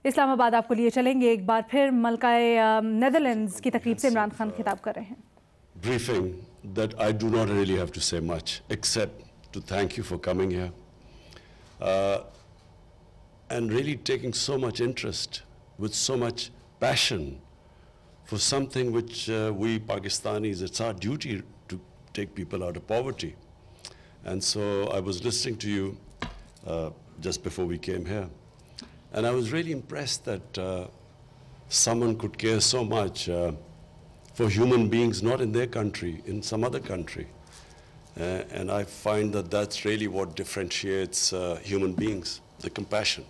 इस्लामाबाद आपको लिए चलेंगे एक बार फिर मलकाए नेदरलैंड्स की तकरीब से इमरान खान खिताब कर रहे हैं. Briefing that I do not really have to say much except to thank you for coming here and really taking so much interest with so much passion for something which we Pakistanis, it's our duty to take people out of poverty. And so I was listening to you just before we came here. And I was really impressed that someone could care so much for human beings, not in their country, in some other country. And I find that that's really what differentiates human beings, the compassion.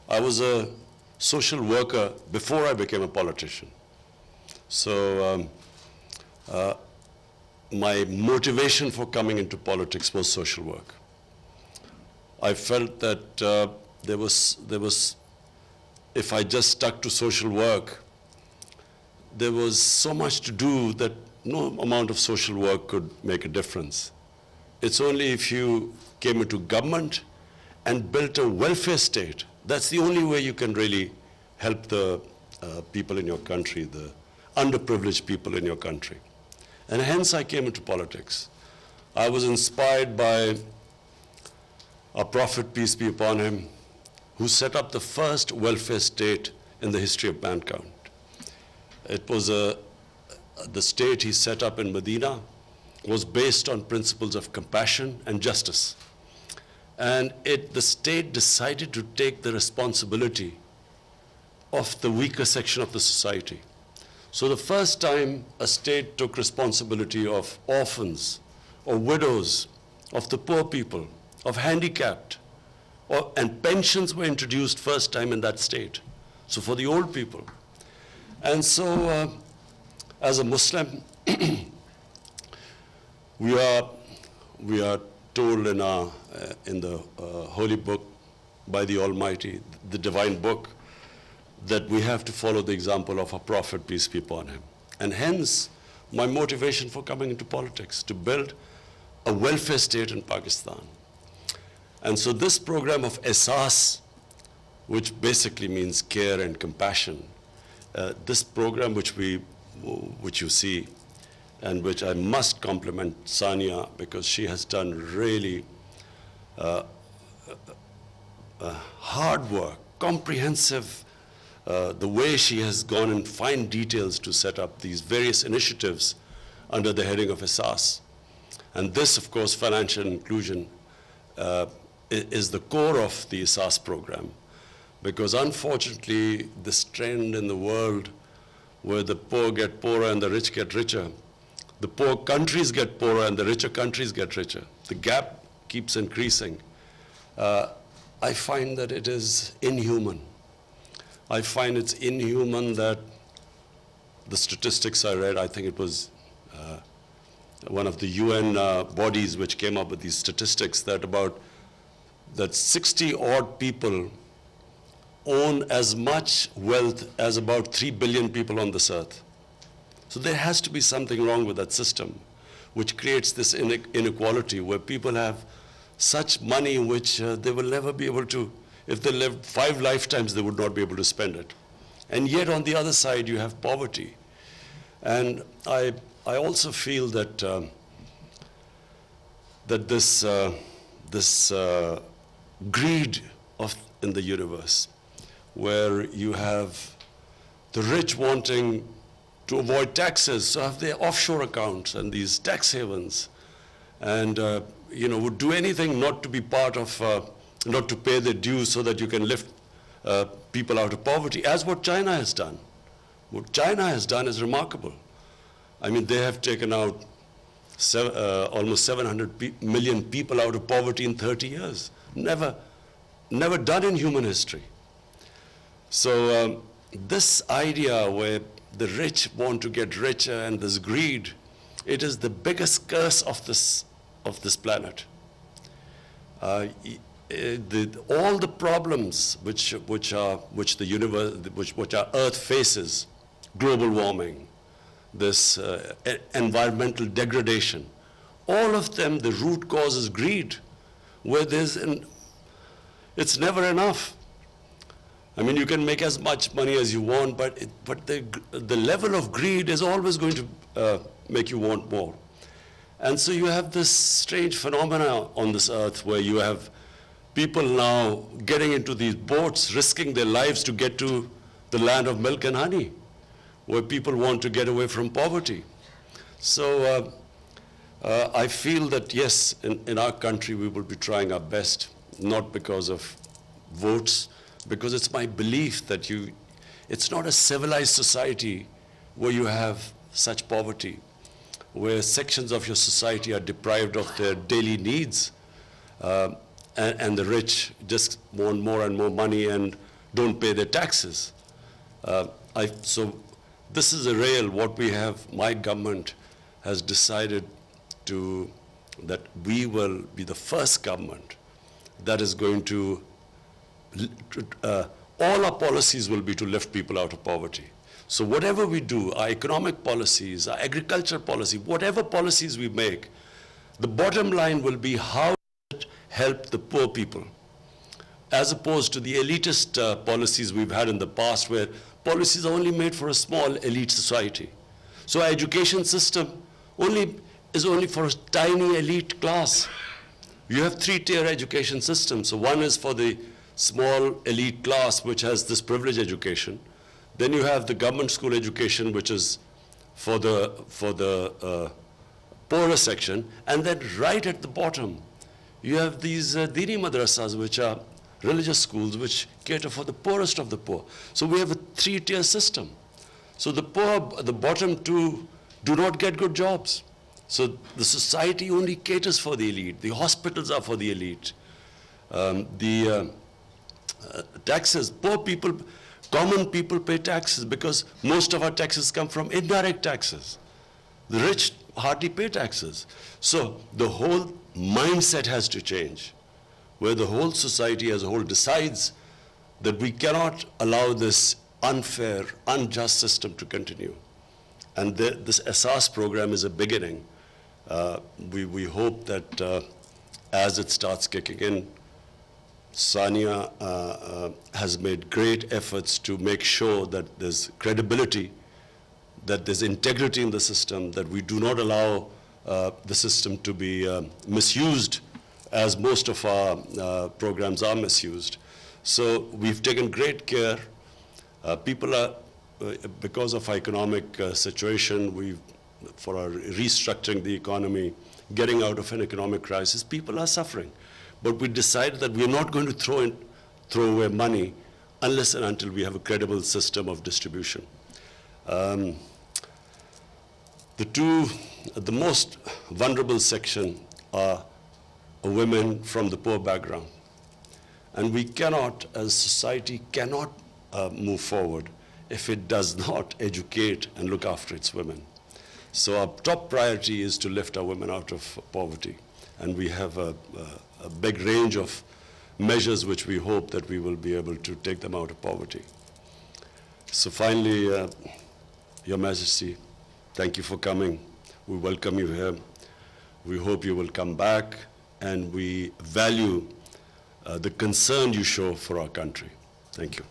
I was a social worker before I became a politician. So my motivation for coming into politics was social work. I felt that there was, if I just stuck to social work, there was so much to do that no amount of social work could make a difference. It's only if you came into government and built a welfare state, that's the only way you can really help the people in your country, the underprivileged people in your country. And hence I came into politics. I was inspired by our Prophet, peace be upon him, who set up the first welfare state in the history of mankind. It was the state he set up in Medina was based on principles of compassion and justice. And the state decided to take the responsibility of the weaker section of the society. So the first time a state took responsibility of orphans, or widows, of the poor people, of handicapped, and pensions were introduced first time in that state. So for the old people. And so as a Muslim, we are told in the holy book by the Almighty, the divine book, that we have to follow the example of our Prophet, peace be upon him. And hence, my motivation for coming into politics, to build a welfare state in Pakistan. And so this program of Ehsaas, which basically means care and compassion, this program which you see, and which I must compliment Sania, because she has done really hard work, comprehensive, the way she has gone in fine details to set up these various initiatives under the heading of Ehsaas. And this, of course, financial inclusion is the core of the Ehsaas program, because unfortunately, this trend in the world where the poor get poorer and the rich get richer, the poor countries get poorer and the richer countries get richer. The gap keeps increasing. I find that it is inhuman. I find it's inhuman that the statistics I read, I think it was one of the UN bodies which came up with these statistics, that 60 odd people own as much wealth as about 3 billion people on this earth. So there has to be something wrong with that system, which creates this inequality where people have such money which they will never be able to, if they lived 5 lifetimes, they would not be able to spend it. And yet on the other side, you have poverty. And I also feel that that this greed in the universe, where you have the rich wanting to avoid taxes, so have their offshore accounts and these tax havens, and would do anything not to be part of, not to pay their dues so that you can lift people out of poverty, as what China has done. What China has done is remarkable. I mean, they have taken out almost 700 million people out of poverty in 30 years. Never done in human history. So this idea where the rich want to get richer and this greed, it is the biggest curse of this planet. All the problems which our Earth faces, global warming, this environmental degradation, all of them, the root cause is greed, where it's never enough. I mean, you can make as much money as you want, but the level of greed is always going to make you want more. And so you have this strange phenomena on this earth where you have people now getting into these boats, risking their lives to get to the land of milk and honey, where people want to get away from poverty. So I feel that, yes, in our country we will be trying our best, not because of votes, because it's my belief that it's not a civilized society where you have such poverty, where sections of your society are deprived of their daily needs, and the rich just want more and more money and don't pay their taxes. So this is a real, what we have, my government has decided that we will be the first government that is going to, all our policies will be to lift people out of poverty. So whatever we do, our economic policies, our agriculture policy, whatever policies we make, the bottom line will be how it help the poor people, as opposed to the elitist policies we've had in the past, where policies are only made for a small elite society. So our education system is only for a tiny elite class. You have three-tier education systems. So one is for the small elite class, which has this privileged education. Then you have the government school education, which is for the poorer section. And then right at the bottom, you have these dini madrasas, which are religious schools, which cater for the poorest of the poor. So we have a three-tier system. So the poor, the bottom two, do not get good jobs. So the society only caters for the elite. The hospitals are for the elite. Taxes, poor people, common people pay taxes because most of our taxes come from indirect taxes. The rich hardly pay taxes. So the whole mindset has to change, where the whole society as a whole decides that we cannot allow this unfair, unjust system to continue. And this Ehsaas program is a beginning. We hope that as it starts kicking in, Sania has made great efforts to make sure that there's credibility, that there's integrity in the system, that we do not allow the system to be misused, as most of our programs are misused. So we've taken great care. People are, because of our economic situation, for our restructuring the economy, getting out of an economic crisis, people are suffering. But we decided that we're not going to throw away money unless and until we have a credible system of distribution. The most vulnerable section are women from the poor background. And we cannot, as society, cannot move forward if it does not educate and look after its women. So our top priority is to lift our women out of poverty. And we have a big range of measures which we hope that we will be able to take them out of poverty. So finally, Your Majesty, thank you for coming. We welcome you here. We hope you will come back, and we value the concern you show for our country. Thank you.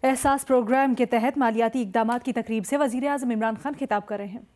एहसास programme के तहत मालियाती इक़दामात की तकरीब से वज़ीर आज़म इमरान खान खिताब कर रहे हैं।